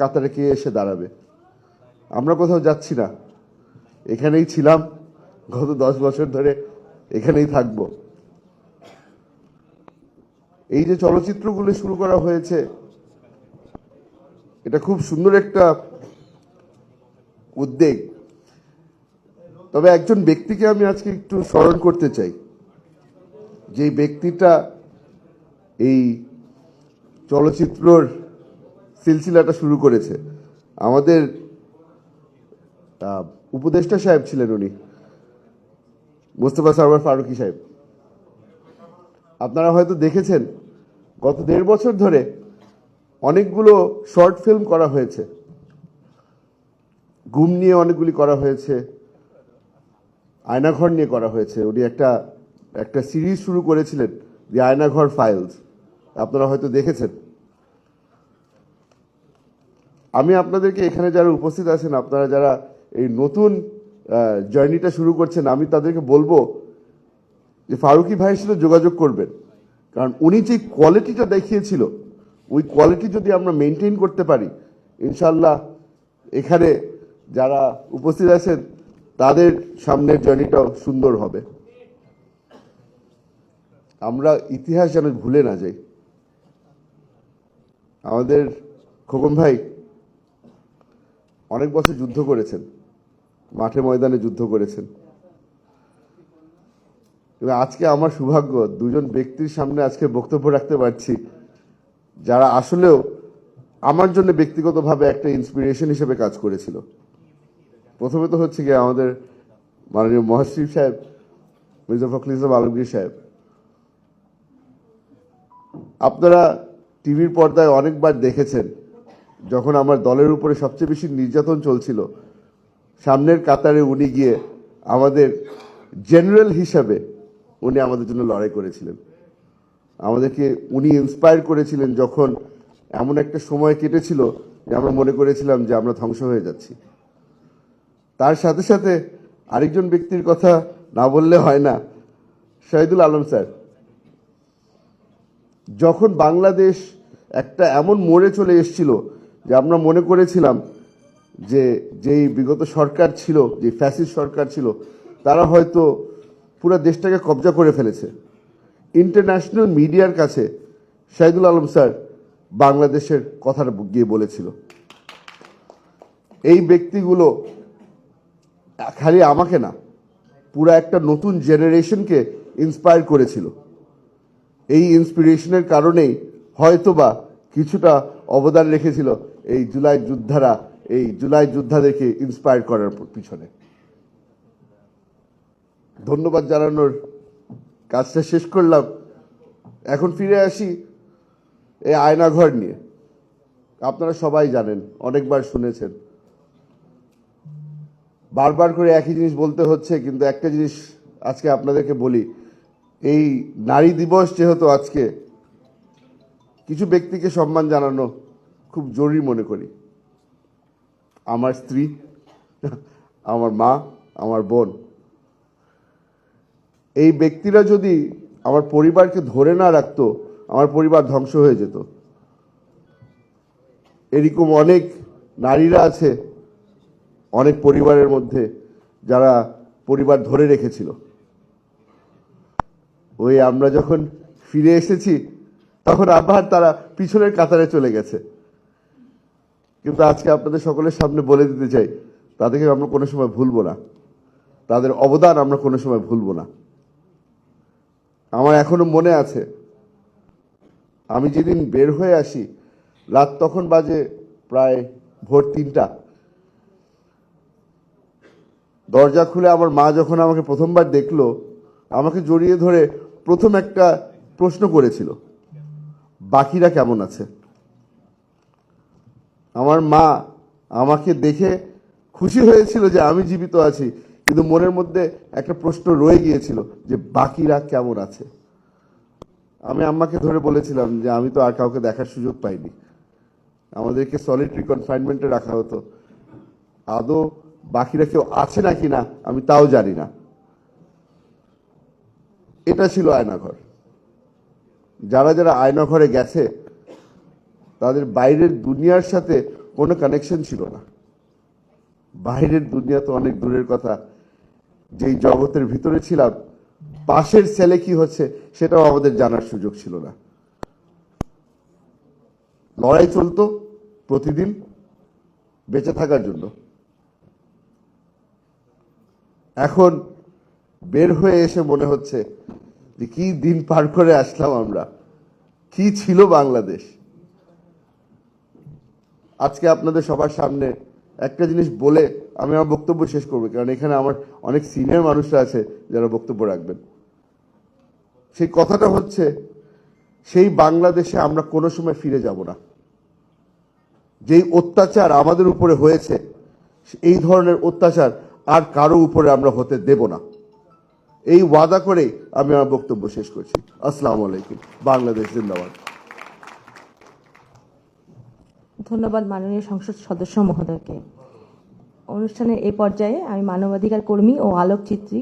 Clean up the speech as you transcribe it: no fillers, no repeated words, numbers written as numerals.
কাতারে কে এসে দাঁড়াবে। আমরা কোথাও যাচ্ছি না, এখানেই ছিলাম, গত 10 বছর ধরে এখানেই থাকবো। এই যে চলচ্চিত্রগুলো শুরু করা হয়েছে, এটা খুব সুন্দর একটা উদ্যোগ। তবে একজন ব্যক্তিকে আমি আজকে একটু স্মরণ করতে চাই, যে ব্যক্তিটা এই চলচ্চিত্রর সিলসিলাটা শুরু করেছে। আমাদের উপদেষ্টা সাহেব ছিলেন উনি, মোস্তফা সরওয়ার ফারুকী সাহেব। আপনারা হয়তো দেখেছেন গত 1.5 বছর ধরে অনেকগুলো শর্ট ফিল্ম করা হয়েছে, গুম নিয়ে অনেকগুলি করা হয়েছে, আয়নাঘর নিয়ে করা হয়েছে। উনি একটা সিরিজ শুরু করেছিলেন, দি আয়নাঘর ফাইলস, আপনারা হয়তো দেখেছেন। আমি আপনাদেরকে এখানে যারা উপস্থিত আছেন, আপনারা যারা এই নতুন জার্নিটা শুরু করছেন, আমি তাদেরকে বলবো যে ফারুকী ভাইয়ের সাথে যোগাযোগ করবেন। কারণ উনি যে কোয়ালিটিটা দেখিয়েছিল, ওই কোয়ালিটি যদি আমরা মেনটেন করতে পারি, ইনশাল্লাহ এখানে যারা উপস্থিত আছেন তাদের সামনের জার্নিটাও সুন্দর হবে। আমরা ইতিহাস যেন ভুলে না যাই। আমাদের খোকন ভাই অনেক বছর যুদ্ধ করেছেন, মাঠে ময়দানে যুদ্ধ করেছেন। কিন্তু আজকে আমার সৌভাগ্য দুজন ব্যক্তির সামনে আজকে বক্তব্য রাখতে পারছি, যারা আসলেও আমার জন্য ব্যক্তিগতভাবে একটা ইন্সপিরেশন হিসেবে কাজ করেছিল। প্রথমে তো হচ্ছে গিয়ে আমাদের মাননীয় মহাসচিব সাহেব, মির্জা ফখরুল ইসলাম আলমগীর সাহেব। আপনারা টিভির পর্দায় অনেকবার দেখেছেন, যখন আমার দলের উপরে সবচেয়ে বেশি নির্যাতন চলছিল, সামনের কাতারে উনি গিয়ে আমাদের জেনারেল হিসাবে উনি আমাদের জন্য লড়াই করেছিলেন। আমাদেরকে উনি ইন্সপায়ার করেছিলেন যখন এমন একটা সময় কেটেছিল যে আমরা মনে করেছিলাম যে আমরা ধ্বংস হয়ে যাচ্ছি। তার সাথে সাথে আরেকজন ব্যক্তির কথা না বললে হয় না, শহীদুল আলম স্যার। যখন বাংলাদেশ একটা এমন মোড়ে চলে এসেছিল যে আমরা মনে করেছিলাম যে যেই বিগত সরকার ছিল, যে ফ্যাসিস্ট সরকার ছিল, তারা হয়তো পুরো দেশটাকে কবজা করে ফেলেছে, ইন্টারন্যাশনাল মিডিয়ার কাছে শহীদুল আলম স্যার বাংলাদেশের কথাটা গিয়ে বলেছিল। এই ব্যক্তিগুলো খালি আমাকে না, পুরো একটা নতুন জেনারেশনকে ইন্সপায়ার করেছিল। এই ইন্সপিরেশনের কারণেই হয়তোবা কিছুটা অবদান রেখেছিল এই জুলাই যোদ্ধাদেরকে ইন্সপায়ার করার পিছনে। ধন্যবাদ জানানোর কাজটা শেষ করলাম। এখন ফিরে আসি এই আয়নাঘর নিয়ে। আপনারা সবাই জানেন, অনেকবার শুনেছেন, বারবার করে একই জিনিস বলতে হচ্ছে, কিন্তু একটা জিনিস আজকে আপনাদেরকে বলি। এই নারী দিবস যেহেতু আজকে, কিছু ব্যক্তিকে সম্মান জানানো খুব জরুরি মনে করি। আমার স্ত্রী, আমার মা, আমার বোন, এই ব্যক্তিরা যদি আমার পরিবারকে ধরে না রাখতো, আমার পরিবার ধ্বংস হয়ে যেত। এরকম অনেক নারীরা আছে অনেক পরিবারের মধ্যে, যারা পরিবার ধরে রেখেছিল। ওই আমরা যখন ফিরে এসেছি তখন আবার তারা পিছনের কাতারে চলে গেছে। কিন্তু আজকে আপনাদের সকলের সামনে বলে দিতে চাই, তাদেরকে আমরা কোনো সময় ভুলবো না, তাদের অবদান আমরা কোনো সময় ভুলবো না। আমার এখনো মনে আছে, আমি যেদিন বের হয়ে আসি, রাত তখন বাজে প্রায় ভোর 3টা। দরজা খুলে আমার মা যখন আমাকে প্রথমবার দেখলো, আমাকে জড়িয়ে ধরে প্রথম একটা প্রশ্ন করেছিল, বাকিরা কেমন আছে? আমার মা আমাকে দেখে খুশি হয়েছিল যে আমি জীবিত আছি, কিন্তু মনের মধ্যে একটা প্রশ্ন রয়ে গিয়েছিল যে বাকিরা কেমন আছে। আমি আম্মাকে ধরে বলেছিলাম যে আমি তো আর কাউকে দেখার সুযোগ পাইনি, আমাদেরকে সলিটারি কনফাইনমেন্টে রাখা হতো, আদৌ বাকিরা কেউ আছে নাকি না আমি তাও জানি না। এটা ছিল আয়নাঘর। যারা যারা আয়নাঘরে গেছে, তাদের বাইরের দুনিয়ার সাথে কোনো কানেকশন ছিল না। বাইরের দুনিয়া তো অনেক দূরের কথা, যেই জগতের ভিতরে ছিলাম পাশের ছেলে কি হচ্ছে সেটাও আমাদের জানার সুযোগ ছিল না। লড়াই চলতো প্রতিদিন বেঁচে থাকার জন্য। এখন বের হয়ে এসে মনে হচ্ছে যে কি দিন পার করে আসলাম আমরা, কি ছিল বাংলাদেশ। আজকে আপনাদের সবার সামনে একটা জিনিস বলে আমি আমার বক্তব্য শেষ করবো, কারণ এখানে আমার অনেক সিনিয়র মানুষরা আছে যারা বক্তব্য রাখবেন। সেই কথাটা হচ্ছে, সেই বাংলাদেশে আমরা কোনো সময় ফিরে যাব না। যেই অত্যাচার আমাদের উপরে হয়েছে, এই ধরনের অত্যাচার আর কারো উপরে আমরা হতে দেব না। এই ওয়াদা করে আমি আমার বক্তব্য শেষ করছি। আসসালামু আলাইকুম। বাংলাদেশ জিন্দাবাদ। ধন্যবাদ মাননীয় সংসদ সদস্য মহোদয়কে। অনুষ্ঠানের এই পর্যায়ে আমি মানবাধিকার কর্মী ও আলোকচিত্রী